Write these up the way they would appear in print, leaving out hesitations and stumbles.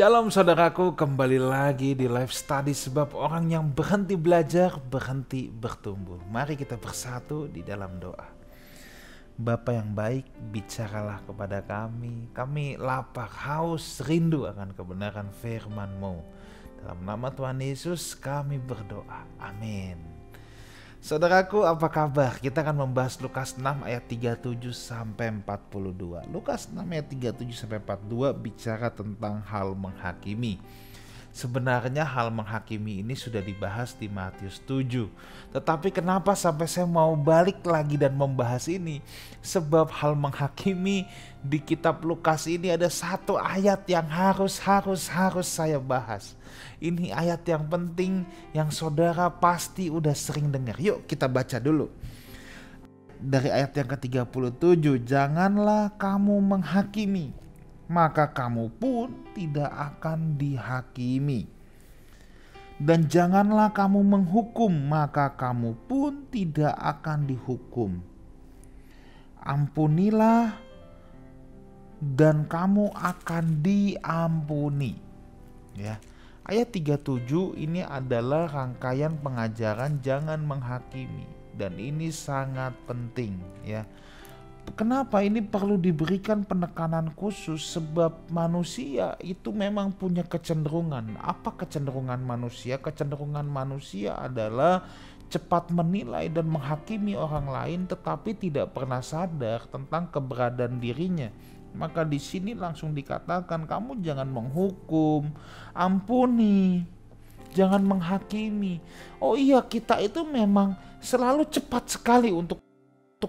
Shalom saudaraku, kembali lagi di live study sebab orang yang berhenti belajar, berhenti bertumbuh. Mari kita bersatu di dalam doa. Bapa yang baik, bicaralah kepada kami. Kami lapar, haus, rindu akan kebenaran firman-Mu. Dalam nama Tuhan Yesus kami berdoa. Amin. Saudaraku, apa kabar? Kita akan membahas Lukas 6 ayat 37 sampai 42. Lukas 6 ayat 37 sampai 42 bicara tentang hal menghakimi. Sebenarnya hal menghakimi ini sudah dibahas di Matius 7. Tetapi kenapa sampai saya mau balik lagi dan membahas ini? Sebab hal menghakimi di kitab Lukas ini ada satu ayat yang harus saya bahas. Ini ayat yang penting yang saudara pasti udah sering dengar. Yuk kita baca dulu. Dari ayat yang ke-37, janganlah kamu menghakimi, maka kamu pun tidak akan dihakimi. Dan janganlah kamu menghukum, maka kamu pun tidak akan dihukum. Ampunilah dan kamu akan diampuni. Ya. Ayat 37 ini adalah rangkaian pengajaran jangan menghakimi, dan ini sangat penting ya. Kenapa ini perlu diberikan penekanan khusus? Sebab manusia itu memang punya kecenderungan. Apa kecenderungan manusia? Kecenderungan manusia adalah cepat menilai dan menghakimi orang lain tetapi tidak pernah sadar tentang keberadaan dirinya. Maka di sini langsung dikatakan kamu jangan menghukum, ampuni, jangan menghakimi. Oh iya, kita itu memang selalu cepat sekali untuk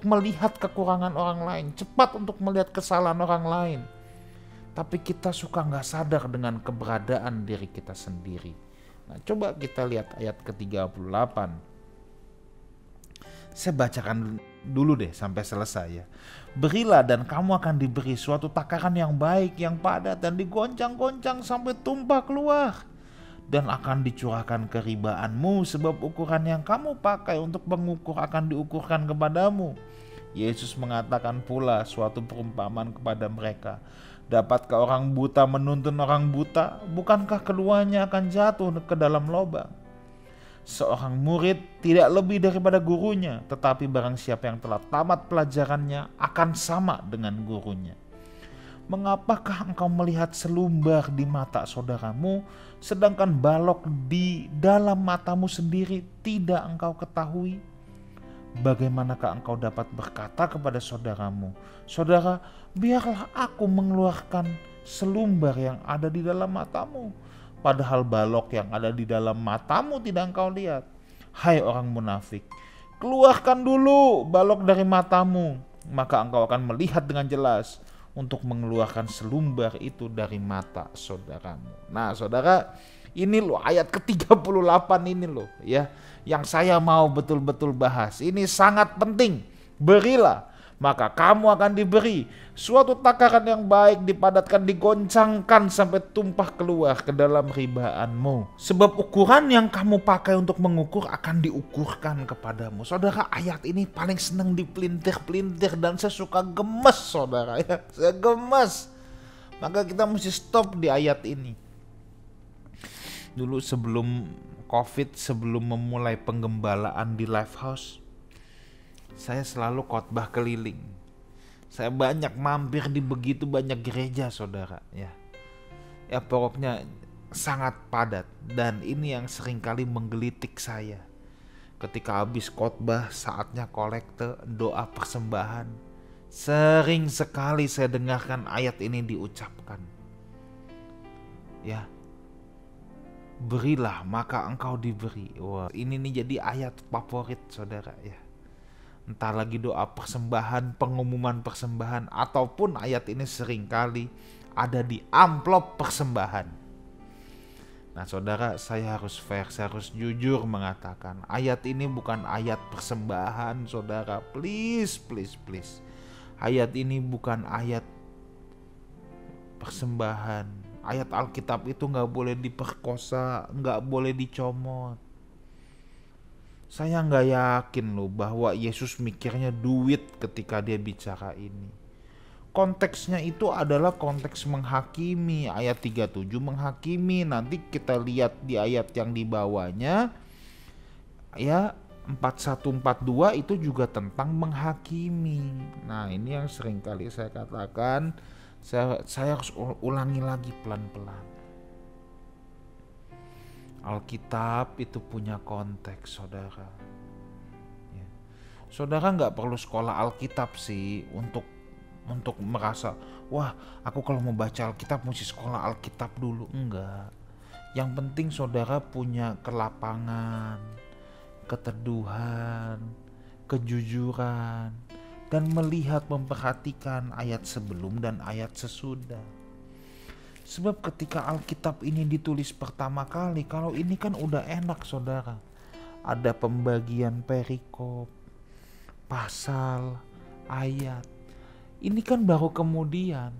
melihat kekurangan orang lain, cepat untuk melihat kesalahan orang lain. Tapi kita suka gak sadar dengan keberadaan diri kita sendiri. Nah, coba kita lihat ayat ke-38. Saya bacakan dulu deh sampai selesai ya. Berilah dan kamu akan diberi suatu takaran yang baik, yang padat dan digoncang-goncang sampai tumpah keluar. Dan akan dicurahkan keribaanmu, sebab ukuran yang kamu pakai untuk mengukur akan diukurkan kepadamu. Yesus mengatakan pula suatu perumpamaan kepada mereka. Dapatkah orang buta menuntun orang buta? Bukankah keduanya akan jatuh ke dalam lubang? Seorang murid tidak lebih daripada gurunya, tetapi barang siapa yang telah tamat pelajarannya akan sama dengan gurunya. Mengapakah engkau melihat selumbar di mata saudaramu, sedangkan balok di dalam matamu sendiri tidak engkau ketahui? Bagaimanakah engkau dapat berkata kepada saudaramu, saudara, biarlah aku mengeluarkan selumbar yang ada di dalam matamu, padahal balok yang ada di dalam matamu tidak engkau lihat? Hai orang munafik, keluarkan dulu balok dari matamu, maka engkau akan melihat dengan jelas untuk mengeluarkan selumbar itu dari mata saudaramu. Nah saudara, ini loh ayat ke-38 ini loh ya, yang saya mau betul-betul bahas. Ini sangat penting. Berilah, maka kamu akan diberi suatu takaran yang baik, dipadatkan, digoncangkan sampai tumpah keluar ke dalam ribaanmu. Sebab ukuran yang kamu pakai untuk mengukur akan diukurkan kepadamu. Saudara, ayat ini paling senang dipelintir-pelintir dan saya suka gemes saudara ya. Saya gemes. Maka kita mesti stop di ayat ini. Dulu sebelum COVID, sebelum memulai penggembalaan di Lifehouse, saya selalu khotbah keliling. Saya banyak mampir di begitu banyak gereja saudara ya. Ya pokoknya sangat padat, dan ini yang seringkali menggelitik saya. Ketika habis khotbah, saatnya kolekte, doa persembahan, sering sekali saya dengarkan ayat ini diucapkan. Ya. Berilah maka engkau diberi. Wah, ini nih jadi ayat favorit saudara ya. Entah lagi doa persembahan, pengumuman persembahan, ataupun ayat ini seringkali ada di amplop persembahan. Nah saudara, saya harus fair, saya harus jujur mengatakan ayat ini bukan ayat persembahan saudara. Please. Ayat ini bukan ayat persembahan. Ayat Alkitab itu gak boleh diperkosa, gak boleh dicomot. Saya gak yakin loh bahwa Yesus mikirnya duit ketika dia bicara ini. Konteksnya itu adalah konteks menghakimi. Ayat 37 menghakimi. Nanti kita lihat di ayat yang di bawahnya ya, 4142 itu juga tentang menghakimi. Nah, ini yang sering kali saya katakan, saya harus ulangi lagi pelan-pelan. Alkitab itu punya konteks, saudara. Ya. Saudara nggak perlu sekolah Alkitab sih untuk merasa, wah aku kalau mau baca Alkitab mesti sekolah Alkitab dulu. Enggak. Yang penting saudara punya kelapangan, keteduhan, kejujuran, dan melihat, memperhatikan ayat sebelum dan ayat sesudah. Sebab ketika Alkitab ini ditulis pertama kali, kalau ini kan udah enak saudara. Ada pembagian perikop, pasal, ayat. Ini kan baru kemudian.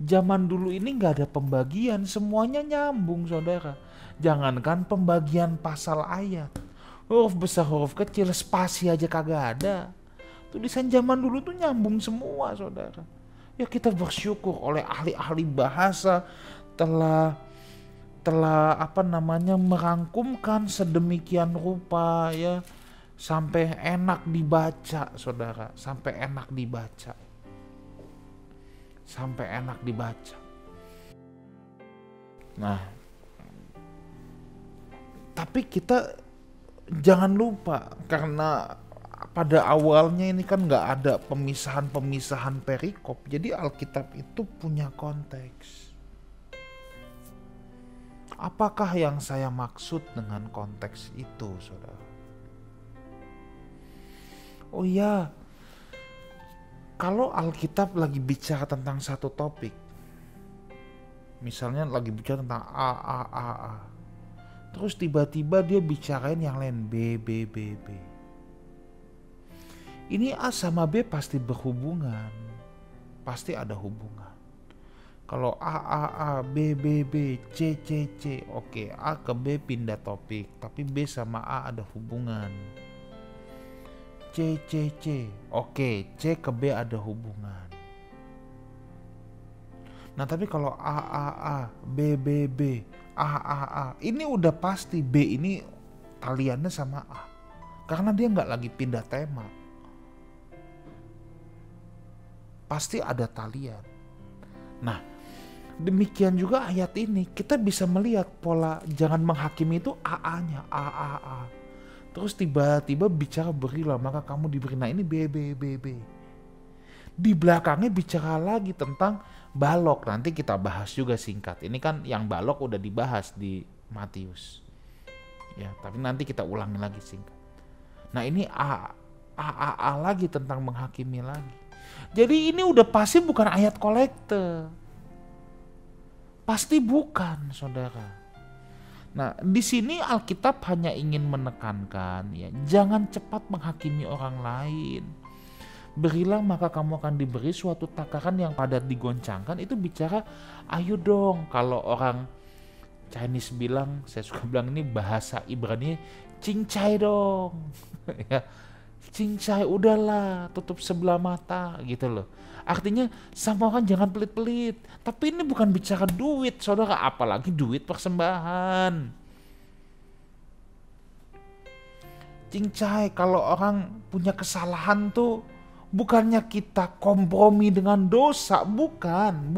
Zaman dulu ini gak ada pembagian, semuanya nyambung saudara. Jangankan pembagian pasal ayat, huruf besar huruf kecil spasi aja kagak ada. Tulisan zaman dulu tuh nyambung semua saudara. Ya kita bersyukur oleh ahli-ahli bahasa telah merangkumkan sedemikian rupa ya, sampai enak dibaca saudara, sampai enak dibaca. Nah, tapi kita jangan lupa, karena pada awalnya ini kan gak ada pemisahan perikop, jadi Alkitab itu punya konteks. Apakah yang saya maksud dengan konteks itu, saudara? Oh ya, kalau Alkitab lagi bicara tentang satu topik, misalnya lagi bicara tentang A, terus tiba-tiba dia bicarain yang lain B. Ini A sama B pasti berhubungan, pasti ada hubungan. Kalau A, B, C, oke, A ke B pindah topik, tapi B sama A ada hubungan. C, oke, C ke B ada hubungan. Nah tapi kalau A, B, A, ini udah pasti B ini taliannya sama A, karena dia nggak lagi pindah tema, pasti ada talian. Nah demikian juga ayat ini, kita bisa melihat pola jangan menghakimi itu AA-nya, A. Terus tiba-tiba bicara berilah maka kamu diberi. Nah ini B. Di belakangnya bicara lagi tentang balok. Nanti kita bahas juga singkat. Ini kan yang balok udah dibahas di Matius. Ya, tapi nanti kita ulangi lagi singkat. Nah ini A lagi tentang menghakimi lagi. Jadi ini udah pasti bukan ayat kolekte. Pasti bukan, saudara. Nah, di sini Alkitab hanya ingin menekankan ya, jangan cepat menghakimi orang lain. Berilah maka kamu akan diberi, suatu takaran yang padat digoncangkan. Itu bicara ayo dong. Kalau orang Chinese bilang, saya suka bilang ini bahasa Ibrani, cincai dong. Ya, cincai, udahlah, tutup sebelah mata gitu loh. Artinya sama orang jangan pelit-pelit. Tapi ini bukan bicara duit, saudara, apalagi duit persembahan. Cincai, kalau orang punya kesalahan tuh bukannya kita kompromi dengan dosa, bukan.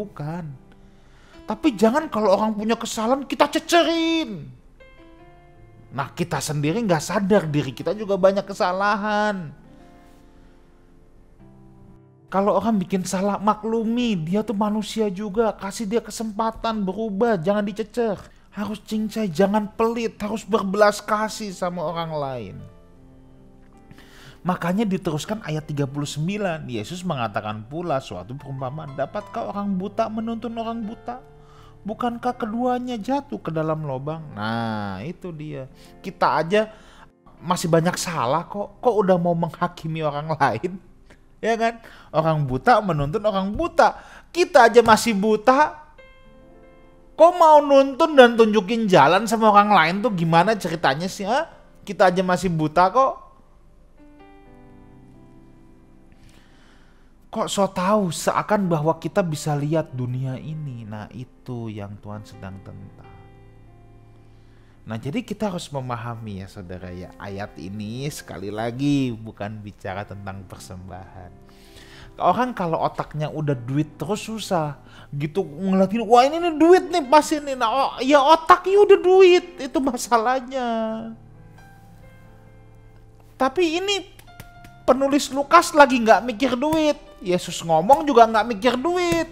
Tapi jangan kalau orang punya kesalahan kita cecerin. Nah kita sendiri gak sadar diri kita juga banyak kesalahan. Kalau orang bikin salah, maklumi, dia tuh manusia juga, kasih dia kesempatan berubah, jangan dicecer. Harus cincai, jangan pelit, harus berbelas kasih sama orang lain. Makanya diteruskan ayat 39, Yesus mengatakan pula suatu perumpamaan, dapatkah orang buta menuntun orang buta? Bukankah keduanya jatuh ke dalam lubang? Nah itu dia, kita aja masih banyak salah kok udah mau menghakimi orang lain? Ya kan, orang buta menuntun orang buta, kita aja masih buta, kok mau nuntun dan tunjukin jalan sama orang lain tuh gimana ceritanya sih? Kita aja masih buta kok Kok so tahu seakan bahwa kita bisa lihat dunia ini. Nah itu yang Tuhan sedang tentang. Nah jadi kita harus memahami ya saudara ya, ayat ini sekali lagi bukan bicara tentang persembahan. Orang kalau otaknya udah duit terus susah gitu ngeliatin, wah ini nih duit nih pas ini. Nah ya otaknya udah duit, itu masalahnya. Tapi ini penulis Lukas lagi gak mikir duit. Yesus ngomong juga gak mikir duit.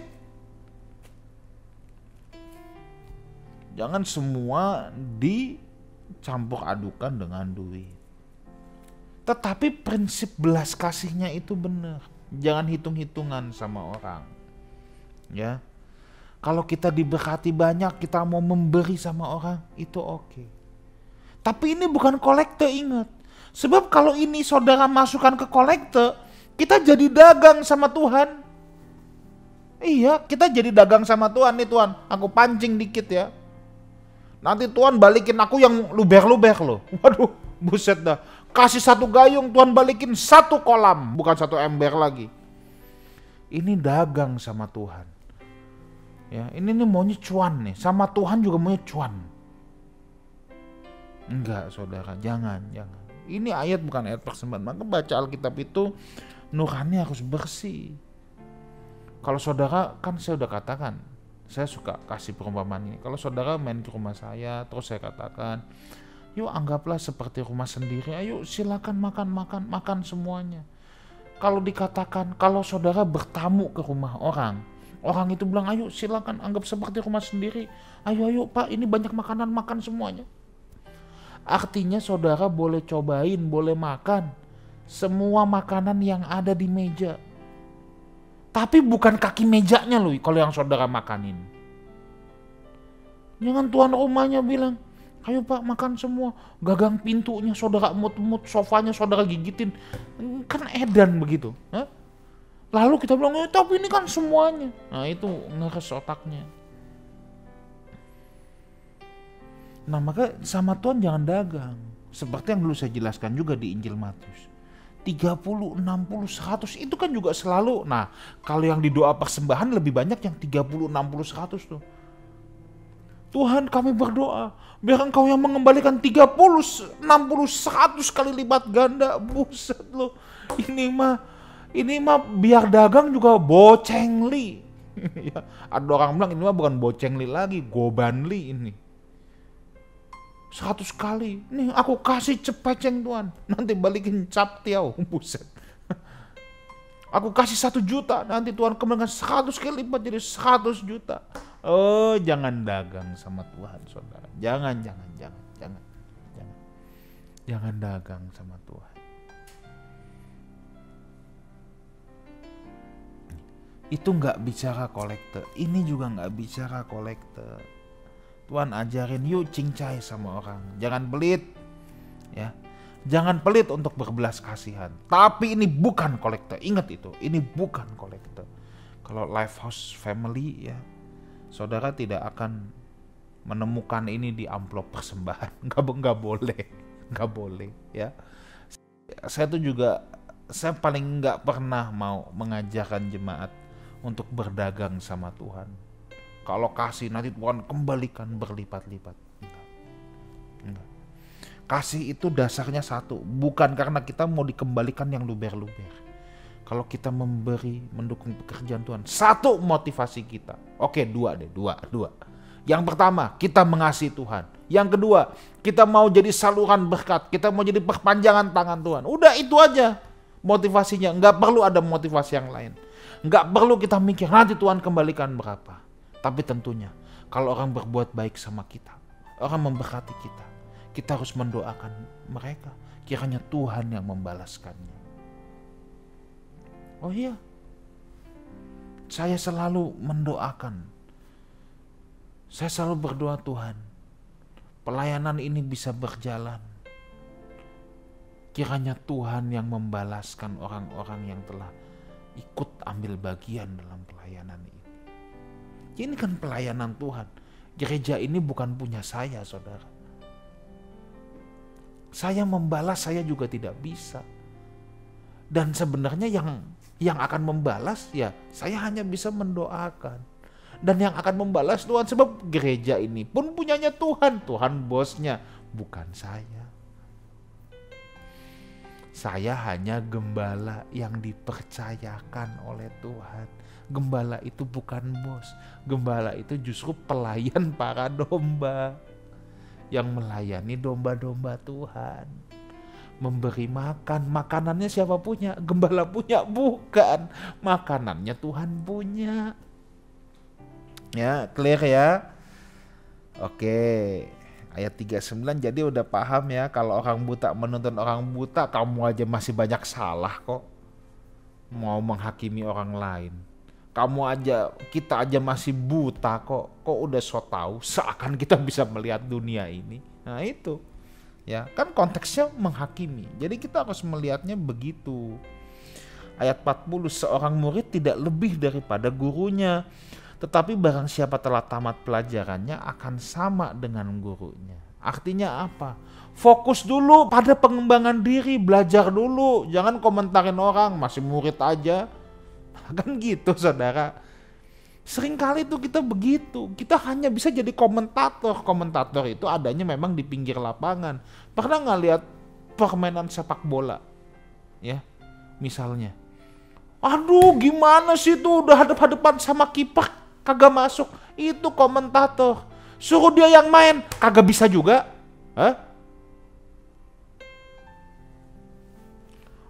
Jangan semua dicampur adukan dengan duit. Tetapi prinsip belas kasihnya itu benar. Jangan hitung-hitungan sama orang. Ya. Kalau kita diberkati banyak, kita mau memberi sama orang, itu oke. Tapi ini bukan kolekte, ingat. Sebab kalau ini saudara masukkan ke kolekte, kita jadi dagang sama Tuhan. Iya, kita jadi dagang sama Tuhan. Nih Tuhan, aku pancing dikit ya. Nanti Tuhan balikin aku yang luber-luber loh. Waduh, buset dah. Kasih satu gayung, Tuhan balikin satu kolam. Bukan satu ember lagi. Ini dagang sama Tuhan. Ya, ini nih maunya cuan nih. Sama Tuhan juga maunya cuan. Enggak saudara, jangan. Ini ayat bukan ayat persembahan. Maka baca Alkitab itu nurani harus bersih. Kalau saudara, kan saya udah katakan, saya suka kasih perumpamaan ini. Kalau saudara main ke rumah saya, terus saya katakan, yuk anggaplah seperti rumah sendiri. Ayo silakan makan semuanya. Kalau dikatakan, kalau saudara bertamu ke rumah orang itu bilang, ayo silakan anggap seperti rumah sendiri. Ayo Pak, ini banyak makanan, makan semuanya. Artinya saudara boleh cobain, boleh makan semua makanan yang ada di meja. Tapi bukan kaki mejanya loh kalau yang saudara makanin. Jangan tuan rumahnya bilang, ayo Pak makan semua. Gagang pintunya saudara mut-mut, sofanya saudara gigitin. Kan edan begitu. Hah? Lalu kita bilang, tapi ini kan semuanya. Nah itu ngeres otaknya. Nah maka sama Tuhan jangan dagang. Seperti yang dulu saya jelaskan juga di Injil Matius. 30, 60, 100 itu kan juga selalu. Nah kalau yang di doa persembahan lebih banyak yang 30, 60, 100 tuh. Tuhan kami berdoa biar Engkau yang mengembalikan 30, 60, 100 kali lipat ganda. Buset loh. Ini mah biar dagang juga bocengli. Ada orang bilang ini mah bukan bocengli lagi, gobanli ini. 100 kali, nih aku kasih cepeceng Tuhan, nanti balikin cap tiau, buset. Aku kasih 1 juta, nanti Tuhan kembalikan 100 kali lipat jadi 100 juta. Oh, jangan dagang sama Tuhan, saudara. Jangan dagang sama Tuhan. Itu nggak bicara kolektor, ini juga nggak bicara kolektor. Tuhan ajarin yuk cincai sama orang. Jangan pelit. Ya. Jangan pelit untuk berbelas kasihan. Tapi ini bukan kolektor. Ingat itu. Ini bukan kolektor. Kalau Lifehouse Family ya, saudara tidak akan menemukan ini di amplop persembahan. Nggak boleh ya. Saya tuh juga, saya paling nggak pernah mau mengajarkan jemaat untuk berdagang sama Tuhan. Kalau kasih nanti Tuhan kembalikan berlipat-lipat. Enggak. Kasih itu dasarnya satu. Bukan karena kita mau dikembalikan yang luber-luber. Kalau kita memberi, mendukung pekerjaan Tuhan. Satu motivasi kita. Oke, dua. Yang pertama, kita mengasihi Tuhan. Yang kedua, kita mau jadi saluran berkat. Kita mau jadi perpanjangan tangan Tuhan. Udah itu aja motivasinya. Enggak perlu ada motivasi yang lain. Enggak perlu kita mikir nanti Tuhan kembalikan berapa. Tapi tentunya kalau orang berbuat baik sama kita, orang memberkati kita harus mendoakan mereka. Kiranya Tuhan yang membalaskannya. Oh iya, saya selalu mendoakan. Saya selalu berdoa Tuhan, pelayanan ini bisa berjalan. Kiranya Tuhan yang membalaskan orang-orang yang telah ikut ambil bagian dalam pelayanan ini. Ini kan pelayanan Tuhan. Gereja ini bukan punya saya, saudara. Saya membalas, saya juga tidak bisa. Dan sebenarnya yang Yang akan membalas ya saya hanya bisa mendoakan. Dan yang akan membalas Tuhan, sebab gereja ini pun punyanya Tuhan. Tuhan bosnya, bukan saya. Saya hanya gembala yang dipercayakan oleh Tuhan. Gembala itu bukan bos. Gembala itu justru pelayan para domba. Yang melayani domba-domba Tuhan. Memberi makan, makanannya siapa punya? Gembala punya? Bukan, makanannya Tuhan punya. Ya, clear ya? Oke, ayat 39 jadi udah paham ya, kalau orang buta menuntun orang buta, kamu aja masih banyak salah kok. Mau menghakimi orang lain. Kita aja masih buta kok udah so tahu, seakan kita bisa melihat dunia ini. Nah itu. Ya, kan konteksnya menghakimi. Jadi kita harus melihatnya begitu. Ayat 40, seorang murid tidak lebih daripada gurunya, tetapi barang siapa telah tamat pelajarannya akan sama dengan gurunya. Artinya apa? Fokus dulu pada pengembangan diri, belajar dulu, jangan komentarin orang, masih murid aja. Kan gitu saudara. Seringkali tuh kita begitu, kita hanya bisa jadi komentator. Komentator itu adanya memang di pinggir lapangan. Pernah nggak lihat permainan sepak bola? Ya, misalnya. Aduh, gimana sih tuh udah hadap-hadapan sama kiper kagak masuk. Itu komentator. Suruh dia yang main, kagak bisa juga.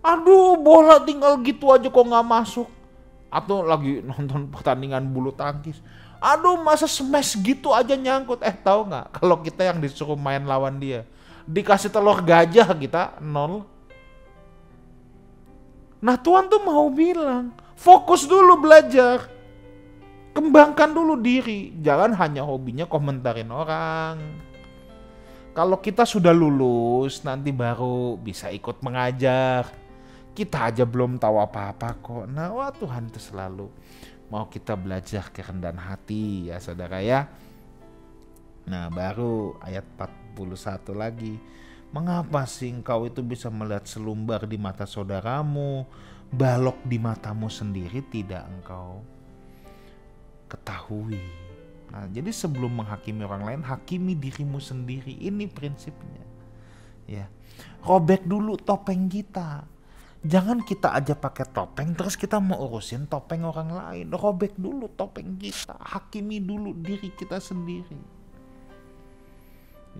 Aduh, bola tinggal gitu aja kok nggak masuk. Atau lagi nonton pertandingan bulu tangkis, aduh masa smash gitu aja nyangkut. Tahu nggak kalau kita yang disuruh main lawan dia, dikasih telur gajah kita 0. Nah Tuhan tuh mau bilang, fokus dulu belajar, kembangkan dulu diri, jangan hanya hobinya komentarin orang. Kalau kita sudah lulus nanti baru bisa ikut mengajar. Kita aja belum tahu apa-apa kok. Nah, Tuhan itu selalu mau kita belajar kerendahan hati ya saudara ya. Nah, baru ayat 41 lagi. Mengapa sih engkau itu bisa melihat selumbar di mata saudaramu, balok di matamu sendiri tidak engkau ketahui. Nah, jadi sebelum menghakimi orang lain, hakimi dirimu sendiri. Ini prinsipnya. Ya. Robek dulu topeng kita. Jangan kita aja pakai topeng terus kita mau urusin topeng orang lain. Robek dulu topeng kita, hakimi dulu diri kita sendiri.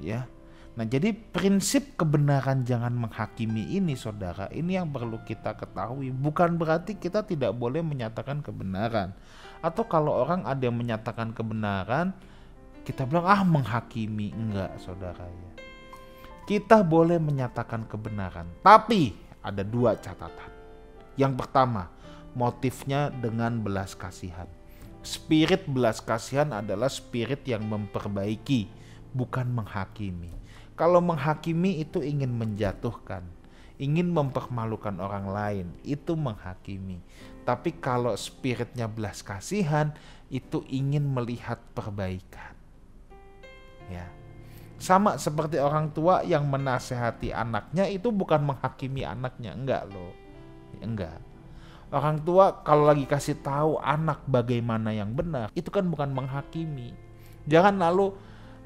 Ya. Nah, jadi prinsip kebenaran jangan menghakimi ini saudara, ini yang perlu kita ketahui. Bukan berarti kita tidak boleh menyatakan kebenaran. Atau kalau orang ada yang menyatakan kebenaran, kita bilang menghakimi. Enggak saudara ya. Kita boleh menyatakan kebenaran, tapi ada 2 catatan. Yang pertama, motifnya dengan belas kasihan. Spirit belas kasihan adalah spirit yang memperbaiki, bukan menghakimi. Kalau menghakimi itu ingin menjatuhkan, ingin mempermalukan orang lain, itu menghakimi. Tapi kalau spiritnya belas kasihan, itu ingin melihat perbaikan. Ya. Sama seperti orang tua yang menasehati anaknya, itu bukan menghakimi anaknya, enggak loh. Enggak. Orang tua kalau lagi kasih tahu anak bagaimana yang benar, itu kan bukan menghakimi. Jangan lalu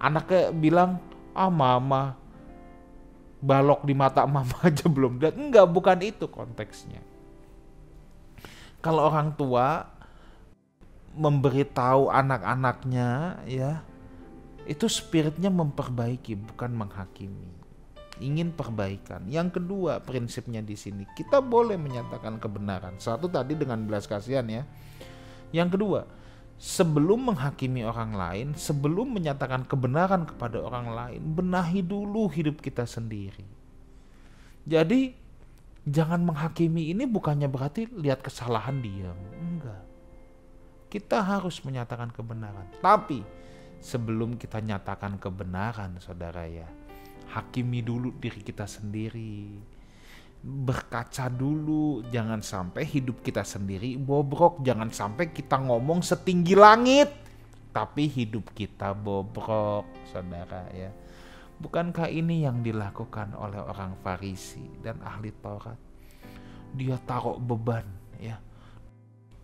anaknya bilang, mama, balok di mata mama aja belum lihat. Enggak, bukan itu konteksnya. Kalau orang tua memberitahu anak-anaknya ya, itu spiritnya memperbaiki, bukan menghakimi. Ingin perbaikan. Yang kedua, prinsipnya di sini kita boleh menyatakan kebenaran. Satu tadi dengan belas kasihan ya. Yang kedua, sebelum menghakimi orang lain, sebelum menyatakan kebenaran kepada orang lain, benahi dulu hidup kita sendiri. Jadi jangan menghakimi ini bukannya berarti lihat kesalahan diam. Enggak. Kita harus menyatakan kebenaran. Tapi sebelum kita nyatakan kebenaran saudara ya, hakimi dulu diri kita sendiri. Berkaca dulu, jangan sampai hidup kita sendiri bobrok. Jangan sampai kita ngomong setinggi langit tapi hidup kita bobrok saudara ya. Bukankah ini yang dilakukan oleh orang Farisi dan ahli Taurat? Dia taruh beban ya,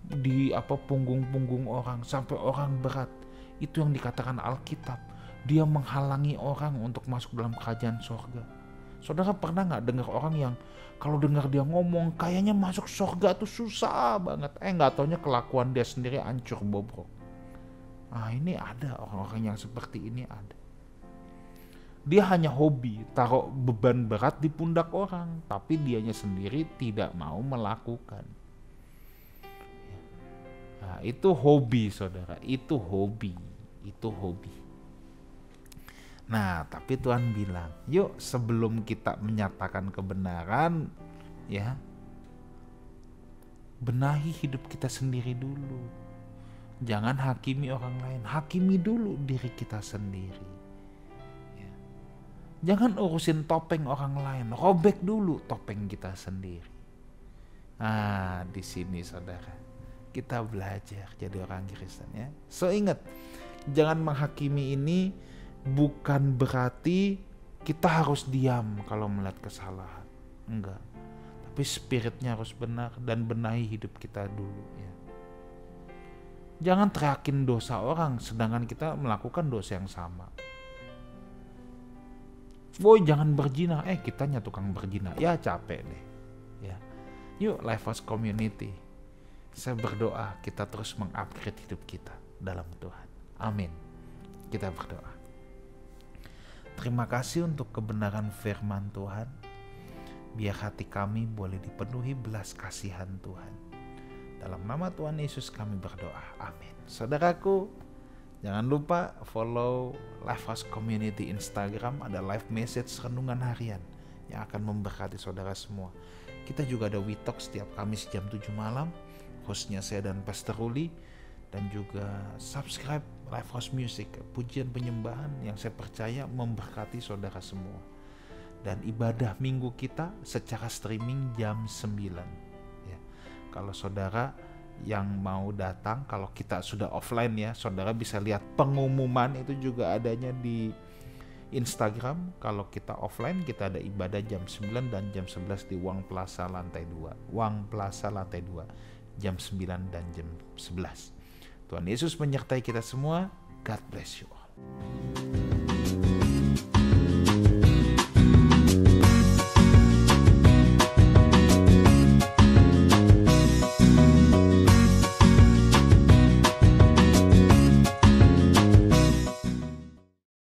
di punggung-punggung orang sampai orang berat. Itu yang dikatakan Alkitab, dia menghalangi orang untuk masuk dalam kerajaan surga. Saudara pernah gak dengar orang yang kalau dengar dia ngomong kayaknya masuk surga tuh susah banget, gak taunya kelakuan dia sendiri hancur bobrok. Ini ada orang-orang yang seperti ini ada. Dia hanya hobi taruh beban berat di pundak orang, tapi dianya sendiri tidak mau melakukan. Itu hobi, saudara. Itu hobi. Nah, tapi Tuhan bilang, yuk sebelum kita menyatakan kebenaran, ya, benahi hidup kita sendiri dulu. Jangan hakimi orang lain, hakimi dulu diri kita sendiri. Ya. Jangan urusin topeng orang lain, robek dulu topeng kita sendiri. Di sini saudara, kita belajar jadi orang Kristen, ya. So ingat, jangan menghakimi ini bukan berarti kita harus diam kalau melihat kesalahan. Enggak. Tapi spiritnya harus benar dan benahi hidup kita dulu, ya. Jangan teriakin dosa orang sedangkan kita melakukan dosa yang sama. Boy, jangan berzina. Kitanya tukang berzina. Ya capek deh. Ya. Yuk, Lifehouse Community, saya berdoa kita terus mengupgrade hidup kita dalam Tuhan. Amin. Kita berdoa. Terima kasih untuk kebenaran firman Tuhan. Biar hati kami boleh dipenuhi belas kasihan Tuhan. Dalam nama Tuhan Yesus kami berdoa. Amin. Saudaraku, jangan lupa follow Lifehouse Community Instagram. Ada live message renungan harian yang akan memberkati saudara semua. Kita juga ada We Talk setiap Kamis jam 7 malam. Hostnya saya dan Pastor Ruli. Dan juga subscribe Lifehouse Music, pujian penyembahan yang saya percaya memberkati saudara semua. Dan ibadah minggu kita secara streaming jam 9. Ya. Kalau saudara yang mau datang, kalau kita sudah offline ya, saudara bisa lihat pengumuman itu juga adanya di Instagram. Kalau kita offline, kita ada ibadah jam 9 dan jam 11 di Wang Plaza lantai 2. Wang Plaza lantai 2, jam 9 dan jam 11. Tuhan Yesus menyertai kita semua. God bless you.